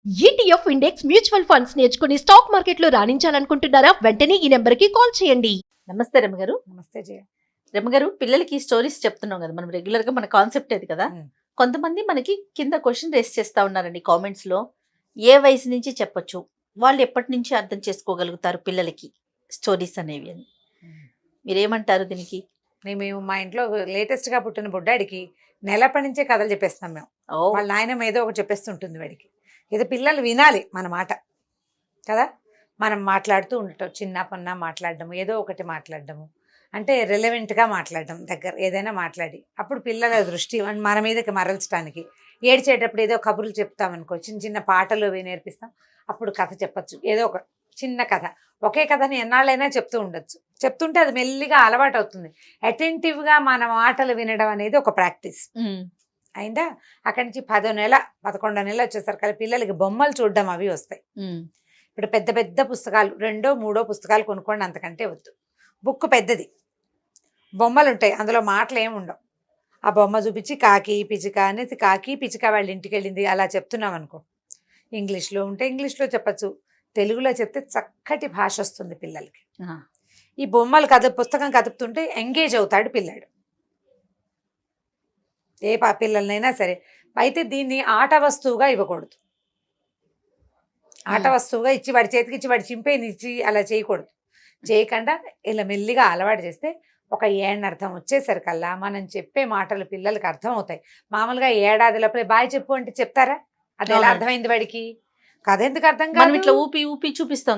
ETF index mutual funds నేర్చుకుని stock మార్కెట్లో రాణించాలనుకుంటున్నారా? వెంటనే ఈ నెంబర్కి కాల్ చేయండి. నమస్తే రమగారు. నమస్తే జయ. రమగారు, పిల్లలకి స్టోరీస్ చెప్తున్నాం కదా మనం రెగ్యులర్ గా, మన కాన్సెప్ట్ అది కదా. కొంతమంది మనకి కింద క్వశ్చన్ రేస్ చేస్తా ఉన్నారండి కామెంట్స్ లో, ఏ వయసు నుంచి చెప్పొచ్చు, వాళ్ళు ఎప్పటి నుంచి అర్థం చేసుకోగలుగుతారు పిల్లలకి స్టోరీస్ అనేవి అని. మీరేమంటారు దీనికి? మేము మా ఇంట్లో లేటెస్ట్ గా పుట్టిన బుడ్డాడికి నెలప్పటి నుంచే కథలు చెప్పేస్తాం మేము. వాళ్ళ నాయనమ్మ ఏదో ఒకటి చెప్పేస్తుంటుంది వాడికి. ఇది పిల్లలు వినాలి మన మాట కదా. మనం మాట్లాడుతూ ఉండటం, చిన్న పన్న మాట్లాడడము, ఏదో ఒకటి మాట్లాడడము, అంటే రెలవెంట్గా మాట్లాడడం, దగ్గర ఏదైనా మాట్లాడి అప్పుడు పిల్లల దృష్టి మన మీదకి మరల్చడానికి. ఏడ్చేటప్పుడు ఏదో కబుర్లు చెప్తామనుకో, చిన్న చిన్న పాటలు అవి నేర్పిస్తాం, అప్పుడు కథ చెప్పచ్చు. ఏదో ఒక చిన్న కథ, ఒకే కథని ఎన్నాళ్ళైనా చెప్తూ ఉండొచ్చు. చెప్తుంటే అది మెల్లిగా అలవాటు అవుతుంది. అటెంటివ్గా మన మాటలు వినడం అనేది ఒక ప్రాక్టీస్ అయిందా. అక్కడి నుంచి 10వ నెల 11వ నెల వచ్చేసరికి పిల్లలకి బొమ్మలు చూడడం అవి వస్తాయి. ఇప్పుడు పెద్ద పెద్ద పుస్తకాలు 2, 3 పుస్తకాలు కొనుక్కోండి, అంతకంటే వద్దు. బుక్ పెద్దది, బొమ్మలు ఉంటాయి, అందులో మాటలు ఏమి ఉండవు. ఆ బొమ్మ చూపించి కాకి పిచ్చిక అనేసి, కాకి పిచ్చిక వాళ్ళ ఇంటికి వెళ్ళింది అలా చెప్తున్నాం అనుకో. ఇంగ్లీష్లో ఉంటే ఇంగ్లీష్లో చెప్పచ్చు, తెలుగులో చెప్తే చక్కటి భాష వస్తుంది పిల్లలకి. ఈ బొమ్మలు పుస్తకం కదుపుతుంటే ఎంగేజ్ అవుతాడు పిల్లాడు, ఏ పిల్లలనైనా సరే. అయితే దీన్ని ఆట వస్తువుగా ఇవ్వకూడదు. ఆట వస్తువుగా ఇచ్చి వాడి చేతికి ఇచ్చి వాడి చింపేనిచ్చి అలా చేయకూడదు. చేయకుండా ఇలా మెల్లిగా అలవాటు చేస్తే ఒక ఏడర్థం వచ్చేసరికల్లా మనం చెప్పే మాటలు పిల్లలకి అర్థం అవుతాయి. మామూలుగా ఏడాది లోపలే బాయ్ చెప్పు అంటే చెప్తారా? అది ఎలా అర్థమైంది వాడికి? కథ ఎందుకు అర్థం కాదు? ఇట్లా ఊపి ఊపి చూపిస్తాం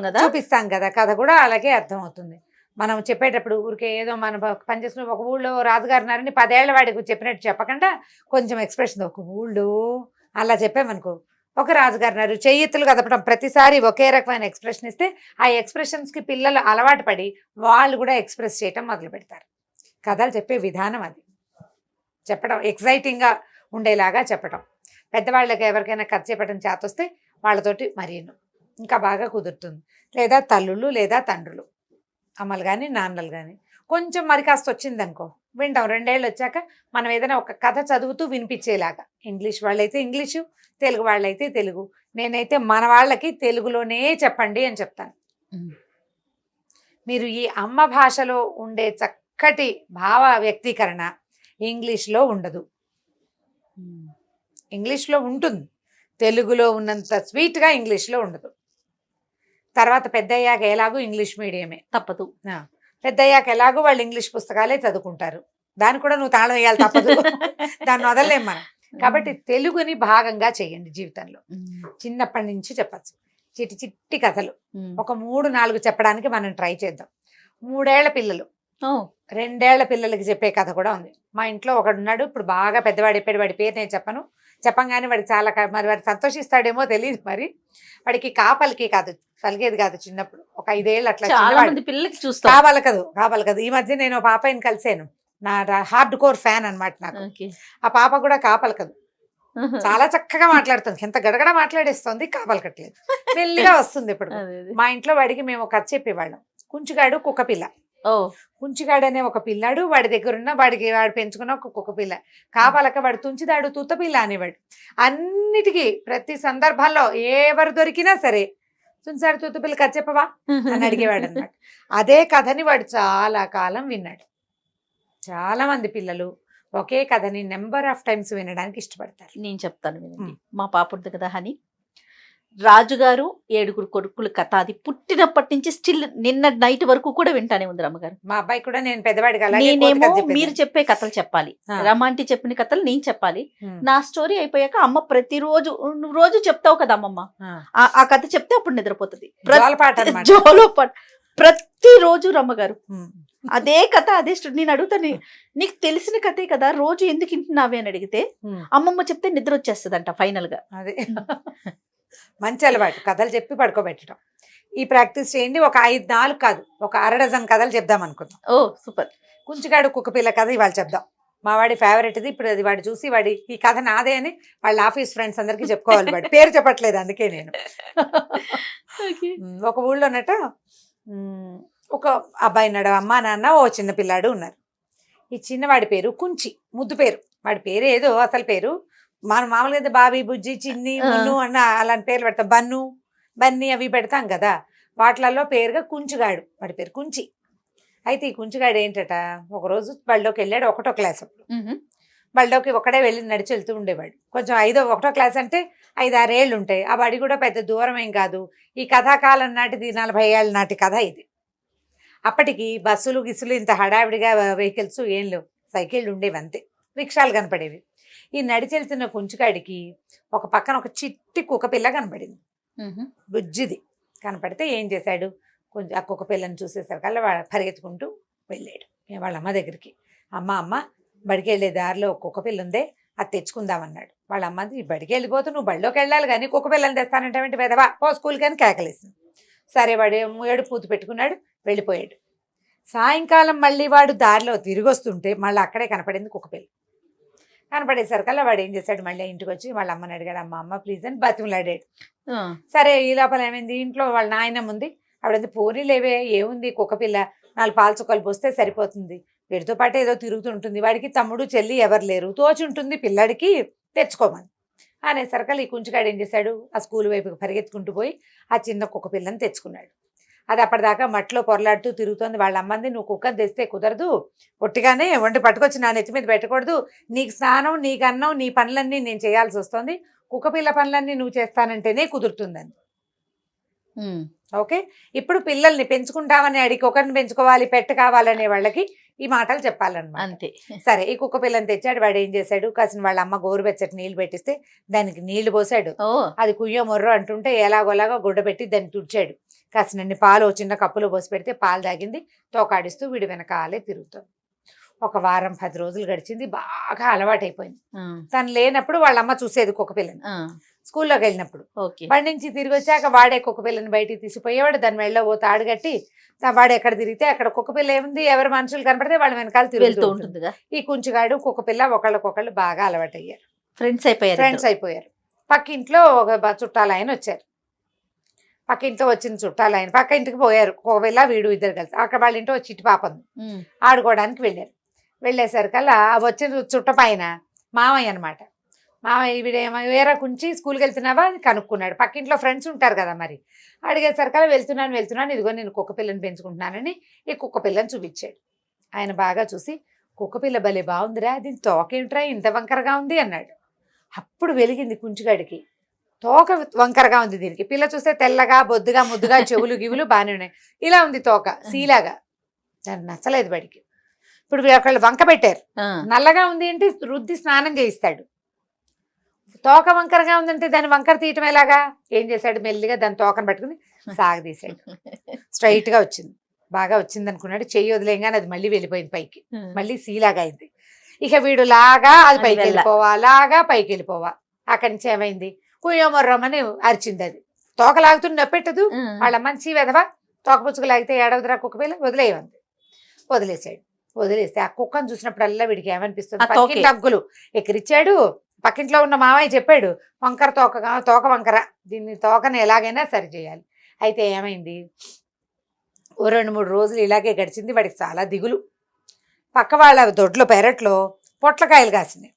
కదా, కథ కూడా అలాగే అర్థం అవుతుంది. మనం చెప్పేటప్పుడు ఊరికే ఏదో మన పనిచేసిన ఒక ఊళ్ళో రాజుగారు ఉన్నారని 10 ఏళ్ల వాడికి చెప్పినట్టు చెప్పకుండా కొంచెం ఎక్స్ప్రెషన్, ఒక ఊళ్ళో అలా చెప్పామనుకో. ఒక రాజుగారు ఉన్నారు, చెయ్యెత్తులు కదపడం, ప్రతిసారి ఒకే రకమైన ఎక్స్ప్రెషన్ ఇస్తే ఆ ఎక్స్ప్రెషన్స్కి పిల్లలు అలవాటు పడి వాళ్ళు కూడా ఎక్స్ప్రెస్ చేయటం మొదలు పెడతారు. కథలు చెప్పే విధానం అది. చెప్పడం ఎక్సైటింగ్గా ఉండేలాగా చెప్పడం. పెద్దవాళ్ళకి ఎవరికైనా కథ చెప్పడం చేతొస్తే వాళ్ళతోటి మరీను ఇంకా బాగా కుదురుతుంది. లేదా తల్లులు లేదా తండ్రులు, అమ్మలు కానీ నాన్నలు కానీ కొంచెం మరి కాస్త వచ్చిందనుకో వింటాం. 2 ఏళ్ళు వచ్చాక మనం ఏదైనా ఒక కథ చదువుతూ వినిపించేలాగా. ఇంగ్లీష్ వాళ్ళైతే ఇంగ్లీషు, తెలుగు వాళ్ళైతే తెలుగు. నేనైతే మన వాళ్ళకి తెలుగులోనే చెప్పండి అని చెప్తాను. మీరు ఈ అమ్మ భాషలో ఉండే చక్కటి భావ వ్యక్తీకరణ ఇంగ్లీష్లో ఉండదు. ఇంగ్లీష్లో ఉంటుంది, తెలుగులో ఉన్నంత స్వీట్గా ఇంగ్లీష్లో ఉండదు. తర్వాత పెద్దయ్యాక ఎలాగూ ఇంగ్లీష్ మీడియమే తప్పదు. పెద్దయ్యాక ఎలాగో వాళ్ళు ఇంగ్లీష్ పుస్తకాలే చదువుకుంటారు. దాన్ని కూడా నువ్వు తాళం వేయాలి, తప్పదు. దాన్ని వదలలేం మనం. కాబట్టి తెలుగుని భాగంగా చేయండి జీవితంలో. చిన్నప్పటి నుంచి చెప్పచ్చు చిట్టి చిట్టి కథలు. ఒక 3-4 చెప్పడానికి మనం ట్రై చేద్దాం. 3 ఏళ్ల పిల్లలు, 2 ఏళ్ల పిల్లలకి చెప్పే కథ కూడా ఉంది. మా ఇంట్లో ఒకడున్నాడు, ఇప్పుడు బాగా పెద్దవాడు అయిపోయాడు. వాడి పేరు నేను చెప్పంగానే వాడికి చాలా మరి వాడు సంతోషిస్తాడేమో తెలియదు. మరి వాడికి కాపలికి కాదు, పలిగేది కాదు. చిన్నప్పుడు ఒక 5 ఏళ్ళు అట్లా పిల్లలకి చూస్తా కాపలు కదు. ఈ మధ్య నేను పాపని కలిసాను, నా హార్డ్ కోర్ ఫ్యాన్ అనమాట నాకు. ఆ పాప కూడా కాపలు కదు, చాలా చక్కగా మాట్లాడుతుంది, ఎంత గడగడ మాట్లాడేస్తుంది, కాపలు కట్టలేదు, మెల్లిగా వస్తుంది. ఇప్పుడు మా ఇంట్లో వాడికి మేము కథ చెప్పేవాళ్ళం. కుంచుగాడు కుక్క పిల్ల. కుంచిగాడు అనే ఒక పిల్లాడు, వాడి దగ్గర ఉన్న వాడు పెంచుకున్న ఒక కుక్క పిల్ల. కాపాలక వాడు తుంచిదాడు తూత పిల్ల అనేవాడు. అన్నిటికీ ప్రతి సందర్భంలో ఎవరు దొరికినా సరే తుంచాడు తూత పిల్ల కథ చెప్పవా అని అడిగేవాడు అనమాట. అదే కథని వాడు చాలా కాలం విన్నాడు. చాలా మంది పిల్లలు ఒకే కథని నెంబర్ ఆఫ్ టైమ్స్ వినడానికి ఇష్టపడతారు. నేను చెప్తాను వినండి. మా పాప ఉంటుంది కదా హని, రాజుగారు 7 కొడుకులు కథ. అది పుట్టినప్పటి నుంచి స్టిల్ నిన్న నైట్ వరకు కూడా వింటానే ఉంది రమ్మగారు. మా అబ్బాయి కూడా నేను పెద్దవాడికి నేనేమో మీరు చెప్పే కథలు చెప్పాలి, రమాంటి చెప్పిన కథలు నేను చెప్పాలి. నా స్టోరీ అయిపోయాక అమ్మ రోజు చెప్తావు కదా అమ్మమ్మ, ఆ కథ చెప్తే అప్పుడు నిద్రపోతుంది. జోలపాట ప్రతిరోజు రమ్మగారు అదే కథ, అదే నేను అడుగుతాను, నీకు తెలిసిన కథే కదా, రోజు ఎందుకు వింటున్నావి అని అడిగితే అమ్మమ్మ చెప్తే నిద్ర వచ్చేస్తుందంట ఫైనల్ గా. అదే మంచి అలవాటు, కథలు చెప్పి పడుకోబెట్టడం. ఈ ప్రాక్టీస్ చేయండి. ఒక 5-4 కాదు, ఒక 1/2 డజన్ కథలు చెప్దాం అనుకుందాం. ఓ సూపర్. కుంచిగాడు కుక్క పిల్ల కథ ఇవాళ చెప్దాం. మా వాడి ఫేవరెట్ ఇది. ఇప్పుడు అది వాడు చూసి వాడి ఈ కథ నాదే అని వాళ్ళ ఆఫీస్ ఫ్రెండ్స్ అందరికీ చెప్పుకోవాలి. వాడి పేరు చెప్పట్లేదు అందుకే నేను. ఒక ఊళ్ళోనట ఒక అబ్బాయి ఉన్నాడు, అమ్మ నాన్న ఓ చిన్న పిల్లాడు ఉన్నారు. ఈ చిన్నవాడి పేరు కుంచి, ముద్దు పేరు. వాడి పేరు ఏదో అసలు పేరు మనం మామూలుగా అయితే బాబీ, బుజ్జి, చిన్ని, మున్ను అన్న అలాంటి పేర్లు పెడతాం. బన్ను, బన్నీ అవి పెడతాం కదా. వాటిలలో పేరుగా కుంచుగాడు, వాడి పేరు కుంచి. అయితే ఈ కుంచుగాడు ఏంటట, ఒకరోజు బళ్ళోకి వెళ్ళాడు. 1వ క్లాస్ అప్పుడు. బళ్ళోకి ఒకడే వెళ్ళి నడిచి వెళ్తూ ఉండేవాడు. కొంచెం 1వ క్లాస్ అంటే 5-6 ఏళ్ళు ఉంటాయి. ఆ బడి కూడా పెద్ద దూరం ఏం కాదు. ఈ కథాకాలం నాటిది 40 ఏళ్ళ నాటి కథ ఇది. అప్పటికి బస్సులు గిస్సులు ఇంత హడావిడిగా వెహికల్స్ ఏం లేవు. సైకిళ్ళు ఉండేవి అంతే, రిక్షాలు కనపడేవి. ఈ నడిచెళ్తున్న కుంచుగాడికి ఒక పక్కన ఒక చిట్టి కుక్క పిల్ల కనపడింది. బుజ్జిది కనపడితే ఏం చేశాడు, కొంచెం ఆ కుక్క పిల్లని చూసేసరికల్లా పరిగెత్తుకుంటూ వెళ్ళాడు వాళ్ళ అమ్మ దగ్గరికి. అమ్మ బడికి వెళ్ళే దారిలో ఒక కుక్క పిల్ల ఉందే, అది తెచ్చుకుందామన్నాడు. వాళ్ళ అమ్మది, బడికి వెళ్ళిపోతూ నువ్వు బడిలోకి వెళ్ళాలి కానీ కుక్క పిల్లని తెస్తానంటే వెదవా పో స్కూల్కి అని కేకలేసింది. సరే వాడు ఏడు పూత పెట్టుకున్నాడు, వెళ్ళిపోయాడు. సాయంకాలం మళ్ళీ వాడు దారిలో తిరిగి వస్తుంటే మళ్ళీ అక్కడే కనపడింది కుక్కపిల్ల. కనపడేసరికల్లా వాడు ఏం చేశాడు, మళ్ళీ ఇంటికి వచ్చి వాళ్ళ అమ్మని అడిగాడు, అమ్మ ప్లీజ్ అని బతిమలాడాడు. సరే ఈ లోపల ఏమైంది, ఇంట్లో వాళ్ళ నాయనమ్మ ఉంది. ఆవిడంది, పోనీ లేవే ఏముంది, కుక్కపిల్ల 4 పాల చుక్కలు పోస్తే సరిపోతుంది, వీడితో పాటు ఏదో తిరుగుతుంటుంది, వాడికి తమ్ముడు చెల్లి ఎవరు లేరు, తోచి ఉంటుంది పిల్లాడికి, తెచ్చుకోమని అనేసరికల్లా ఈ కుంచుగాడు ఏం చేశాడు, ఆ స్కూల్ వైపుకి పరిగెత్తుకుంటూ పోయి ఆ చిన్న కుక్కపిల్లని తెచ్చుకున్నాడు. అది అప్పటిదాకా మట్లో పొరలాడుతూ తిరుగుతోంది. వాళ్ళ అమ్మంది, నువ్వు కుక్కని తెస్తే కుదరదు, ఒట్టిగానే వండి పట్టుకొచ్చి నా నెత్తి మీద పెట్టకూడదు, నీకు స్నానం, నీకు అన్నం, నీ పనులన్నీ నేను చేయాల్సి వస్తుంది, కుక్కపిల్ల పనులన్నీ నువ్వు చేస్తానంటేనే కుదురుతుందని. ఓకే, ఇప్పుడు పిల్లల్ని పెంచుకుంటామని అడిగి ఒకరిని పెంచుకోవాలి, పెట్టి కావాలనే వాళ్ళకి ఈ మాటలు చెప్పాలన్నమాట. అంతే. సరే ఈ కుక్క పిల్లని తెచ్చాడు. వాడు ఏం చేశాడు, కాసిన వాళ్ళ అమ్మ గోరువెచ్చటి నీళ్లు పెట్టిస్తే దానికి నీళ్లు పోసాడు. అది కుయ్యో మొర్రో అంటుంటే ఎలాగోలాగా గుడ్డ పెట్టి దాన్ని తుడిచాడు. కాసినన్ని పాలు చిన్న కప్పులో పోసి పెడితే పాలు తాగింది. తోకాడిస్తూ వీడి వెనకాలే తిరుగుతుంది. 1 వారం 10 రోజులు గడిచింది. బాగా అలవాటైపోయింది. తను లేనప్పుడు వాళ్ళ అమ్మ చూసేది కుక్క పిల్లని. స్కూల్లోకి వెళ్ళినప్పుడు బండి నుంచి తిరిగి వచ్చాక వాడే కుక్క పిల్లని బయటికి తీసిపోయేవాడు. దాని మెళ్ళో ఓ తాడు కట్టి వాడు ఎక్కడ తిరిగితే అక్కడ కుక్క పిల్ల ఏముంది, ఎవరు మనుషులు కనపడితే వాళ్ళ వెనకాల తిరుగుతూ ఉంటుంది. ఈ కుంచుగాడు కుక్క పిల్ల ఒకళ్ళకొకళ్ళు బాగా అలవాటయ్యారు, ఫ్రెండ్స్ అయిపోయారు. పక్కింట్లో ఒక చుట్టాలు ఆయన వచ్చారు. పక్కింట్లో వచ్చిన చుట్టాలు ఆయన పక్క ఇంటికి పోయారు. కుక్కపిల్ల వీడు ఇద్దరు కలిసి. అక్కడ వాళ్ళ ఇంట్లో చిట్టి పాప ఉంది, ఆడుకోవడానికి వెళ్ళారు. వెళ్ళేసరికల్లా వచ్చిన చుట్ట పైన మామయ్య అనమాట. మామయ్య వీడేమో వేరే కుంచి స్కూల్కి వెళ్తున్నావా అని కనుక్కున్నాడు. పక్కింట్లో ఫ్రెండ్స్ ఉంటారు కదా, మరి అడిగేసరికల్లా వెళ్తున్నాను, ఇదిగో నేను కుక్క పిల్లని పెంచుకుంటున్నానని ఈ కుక్క పిల్లని చూపించాడు. ఆయన బాగా చూసి, కుక్కపిల్ల భలే బాగుందిరా, దీని తోకేమిట్రా ఇంత వంకరగా ఉంది అన్నాడు. అప్పుడు వెలిగింది కుంచుగాడికి, తోక వంకరగా ఉంది దీనికి. పిల్ల చూస్తే తెల్లగా బొద్దుగా ముద్దుగా చెవులు గివులు బాగానే ఉన్నాయి, ఇలా ఉంది తోక సీలాగా. దాన్ని నచ్చలేదు వాడికి. ఇప్పుడు ఒకళ్ళు వంక పెట్టారు, నల్లగా ఉంది అంటే రుద్ది స్నానం చేయిస్తాడు. తోక వంకరగా ఉందంటే దాన్ని వంకర తీయటం ఎలాగా, ఏం చేశాడు, మెల్లిగా దాని తోకను పట్టుకుని సాగదీశాడు. స్ట్రైట్ గా వచ్చింది, బాగా వచ్చింది అనుకున్నాడు. చెయ్యి వదిలేగానే అది మళ్ళీ వెళ్ళిపోయింది పైకి, మళ్ళీ సీలాగా అయింది. ఇక వీడు లాగా అది పైకి వెళ్ళిపోవా, లాగా పైకి వెళ్ళిపోవా. అక్కడి నుంచి ఏమైంది, కుయ్యోమర్రమని అరిచింది. అది తోక లాగుతుని నొప్పెట్టదు. వాళ్ళ మంచి వెదవా, తోక పుచ్చుకు లాగితే ఏడవదురా కుక్క పిల్ల, వదిలేయమంది. వదిలేసాడు. వదిలేస్తే ఆ కుక్కను చూసినప్పుడల్లా వీడికి ఏమనిపిస్తుంది, పక్కింటి అంకులు ఎక్కిరిచ్చాడు. పక్కింట్లో ఉన్న మామయ్య చెప్పాడు, వంకర తోక వంకర, దీన్ని తోకను ఎలాగైనా సరి చేయాలి. అయితే ఏమైంది, ఓ 2-3 రోజులు ఇలాగే గడిచింది. వాడికి చాలా దిగులు. పక్క వాళ్ళ దొడ్లో పెరట్లో పొట్లకాయలు కాసినాయి.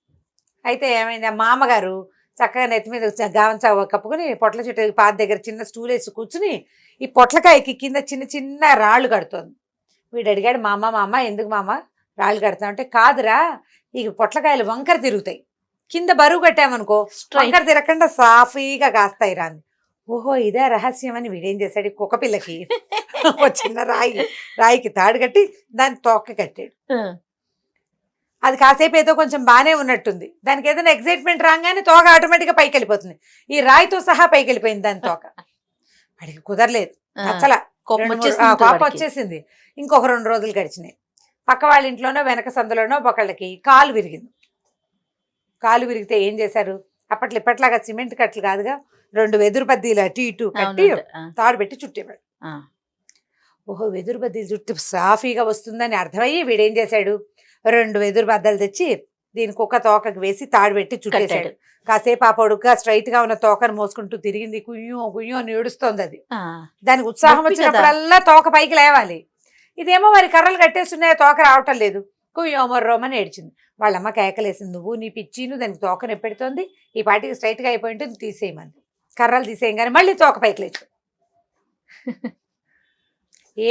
అయితే ఏమైంది, ఆ మామగారు చక్కగా నెత్తి మీద గావంచా కప్పుకుని పొట్ల చెట్టు పాత దగ్గర చిన్న స్టూల్ వేసి కూర్చుని ఈ పొట్లకాయకి కింద చిన్న చిన్న రాళ్ళు కడుతోంది. వీడు అడిగాడు, మామ ఎందుకు మామ రాళ్ళు కడతాం అంటే, కాదురా ఈ పొట్లకాయలు వంకర తిరుగుతాయి, కింద బరువు కట్టామనుకో వంకర తిరగకుండా సాఫీగా కాస్తాయి రా. ఓహో ఇదే రహస్యం అని వీడేం చేశాడు, కుక్క పిల్లకి ఒక చిన్న రాయికి తాడు కట్టి దాన్ని తోక కట్టాడు. అది కాసేపు ఏదో కొంచెం బాగానే ఉన్నట్టుంది. దానికి ఏదైనా ఎగ్జైట్మెంట్ రాగానే తోక ఆటోమేటిక్గా పైకి వెళ్ళిపోతుంది. ఈ రాయితో సహా పైకి వెళ్ళిపోయింది దాని తోక. వాడికి కుదరలేదు, నచ్చల, కోపం వచ్చేసింది. ఇంకొక 2 రోజులు గడిచినాయి. పక్క వాళ్ళ ఇంట్లోనో వెనక సందులోనో ఒకళ్ళకి కాలు విరిగింది. కాలు విరిగితే ఏం చేశారు, అప్పట్లో ఇప్పట్లాగా సిమెంట్ కట్టలు కాదుగా, 2 వెదురు బద్దీలు అటు ఇటు కట్టి తాడు పెట్టి చుట్టేవాడు. ఓహో వెదురు బద్దీలు చుట్టి సాఫీగా వస్తుందని అర్థమయ్యి వీడేం చేశాడు, 2 వెదురు బద్దలు తెచ్చి దీనికి ఒక తోకకి వేసి తాడు పెట్టి చుట్టేశాడు. కాసేపు ఆ పొడుగ్గా స్ట్రైట్ గా ఉన్న తోకను మోసుకుంటూ తిరిగింది. కుయ్యో అని ఏడుస్తోంది అది. దానికి ఉత్సాహం వచ్చినప్పుడల్లా తోక పైకి లేవాలి. ఇదేమో మరి కర్రలు కట్టేస్తున్నాయి, తోక రావటం లేదు. కుయ్యో మొర్రోమని ఏడ్చింది. వాళ్ళమ్మ కేకలేసింది, నువ్వు నీ పిచ్చిను దానికి తోక నొప్పెడుతోంది, ఈ పాటికి స్ట్రైట్గా అయిపోయి ఉంటుంది, తీసేయమంది. కర్రలు తీసేయంగానే మళ్ళీ తోక పైకి లేచు.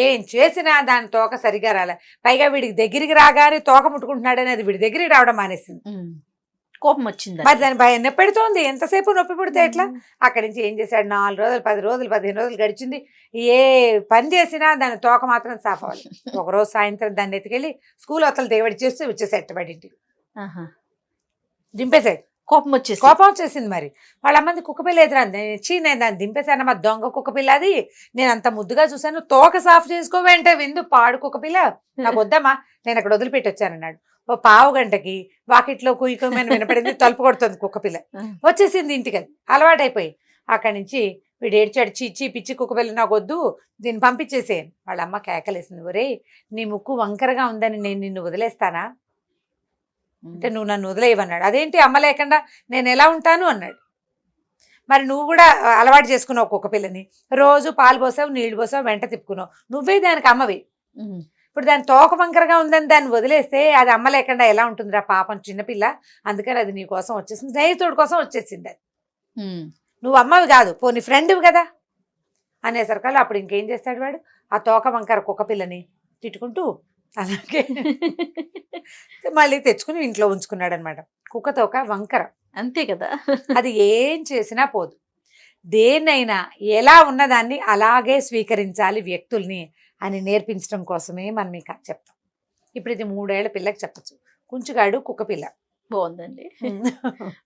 ఏం చేసినా దాని తోక సరిగా రాలే. పైగా వీడికి దగ్గరికి రాగానే తోక ముట్టుకుంటున్నాడు అనేది వీడి దగ్గరికి రావడం మానేసింది. కోపం వచ్చింది. మరి దాని భయం నొప్పి పెడుతోంది, ఎంతసేపు నొప్పి పెడితే ఎట్లా? అక్కడి నుంచి ఏం చేశాడు, 4 రోజులు 10 రోజులు 15 రోజులు గడిచింది. ఏ పని చేసినా దాని తోక మాత్రం సాఫ్ అవ్వాలి. ఒకరోజు సాయంత్రం దాన్ని ఎత్తుకెళ్ళి స్కూల్ అవతల దిగబడి చేస్తూ వచ్చేసాడు బడింటికి. దింపేశాడు. కోపం వచ్చేసింది. మరి వాళ్ళ అమ్మది కుక్కపిల్ల ఎదురా, నేను దాన్ని దింపేశాను, మా దొంగ కుక్కపిల్ల అది, నేను అంత ముద్దుగా చూశాను, తోక సాఫ్ చేసుకోవేంటే విందు పాడు కుక్కపిల్ల, నాకు వద్దమ్మా, నేను అక్కడ వదిలిపెట్టి వచ్చానన్నాడు. ఓ పావు గంటకి వాకిట్లో కుయ్యమని వినపడింది, తలుపు కొడుతుంది కుక్కపిల్ల. వచ్చేసింది ఇంటికి, అది అలవాటైపోయి. అక్కడి నుంచి వీడు ఏడ్చాడు, చీచి పిచ్చి కుక్కపిల్ల నాకు వద్దు, దీన్ని పంపించేసేయను. వాళ్ళ అమ్మ కేకలేసింది, ఒరే నీ ముక్కు వంకరగా ఉందని నేను నిన్ను వదిలేస్తానా అంటే, నువ్వు నన్ను వదిలేయవన్నాడు. అదేంటి అమ్మ లేకుండా నేను ఎలా ఉంటాను అన్నాడు. మరి నువ్వు కూడా అలవాటు చేసుకున్నావు కుక్కపిల్లని, రోజు పాలు పోసావు నీళ్లు పోసావు వెంట తిప్పుకున్నావు, నువ్వే దానికి అమ్మవి. ఇప్పుడు దాని తోక వంకరగా ఉందని దాన్ని వదిలేస్తే అది అమ్మ లేకుండా ఎలా ఉంటుందిరా పాపం చిన్నపిల్ల, అందుకని అది నీ కోసం వచ్చేసింది, స్నేహితుడి కోసం వచ్చేసింది. అది నువ్వు అమ్మవి కాదు, పోనీ ఫ్రెండ్వి కదా అనేసరికల్లా అప్పుడు ఇంకేం చేస్తాడు వాడు, ఆ తోక వంకర కుక్కపిల్లని తిట్టుకుంటూ అలాగే మళ్ళీ తెచ్చుకుని ఇంట్లో ఉంచుకున్నాడు అనమాట. కుక్క తోక వంకర, అంతే కదా, అది ఏం చేసినా పోదు. దేన్నైనా ఎలా ఉన్నదాన్ని అలాగే స్వీకరించాలి వ్యక్తుల్ని అని నేర్పించడం కోసమే మనం ఇక చెప్తాం. ఇప్పుడు ఇది 3 ఏళ్ల పిల్లకి చెప్పచ్చు, కుంచుగాడు కుక్కపిల్ల. బాగుందండి.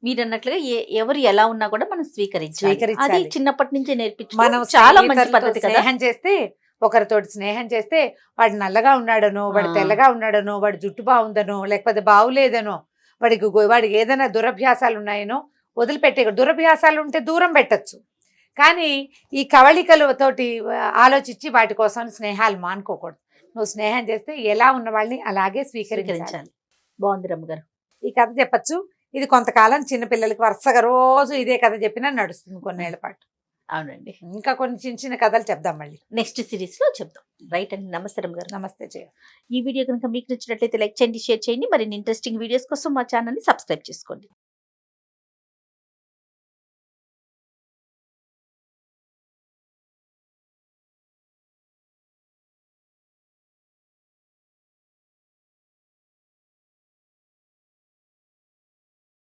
మీరు అన్నట్లుగా ఎవరు ఎలా ఉన్నా కూడా మనం స్వీకరించాలి. అది చిన్నప్పటి నుంచే నేర్పించు. మనం చాలా మంచి పద్ధతి కదా. స్నేహం చేస్తే, ఒకరితోటి స్నేహం చేస్తే వాడు నల్లగా ఉన్నాడనో, వాడు తెల్లగా ఉన్నాడనో, వాడు జుట్టు బాగుందనో, లేకపోతే బాగులేదనో, వాడికి ఏదైనా దురభ్యాసాలు ఉన్నాయనో వదిలిపెట్టే. దురభ్యాసాలు ఉంటే దూరం పెట్టచ్చు, కానీ ఈ కవళికలతోటి ఆలోచించి వాటి కోసం స్నేహాలు మానుకోకూడదు. నువ్వు స్నేహం చేస్తే ఎలా ఉన్న వాళ్ళని అలాగే స్వీకరించాలి. బాగుంది రమ్మగారు. ఈ కథ చెప్పచ్చు. ఇది కొంతకాలం చిన్నపిల్లలకి వరుసగా రోజు ఇదే కథ చెప్పినా నడుస్తుంది కొన్నేళ్ల పాటు. అవునండి. ఇంకా కొన్ని చిన్న చిన్న కథలు చెప్దాం మళ్ళీ నెక్స్ట్ సిరీస్ లో చెప్దాం. రైట్ అండి. నమస్తే రమ్మగారు. నమస్తే జయ. ఈ వీడియో కనుక మీకు నచ్చినట్లయితే లైక్ చేయండి, షేర్ చేయండి. మరిన్ని ఇంట్రెస్టింగ్ వీడియోస్ కోసం మా ఛానల్ ని సబ్స్క్రైబ్ చేసుకోండి.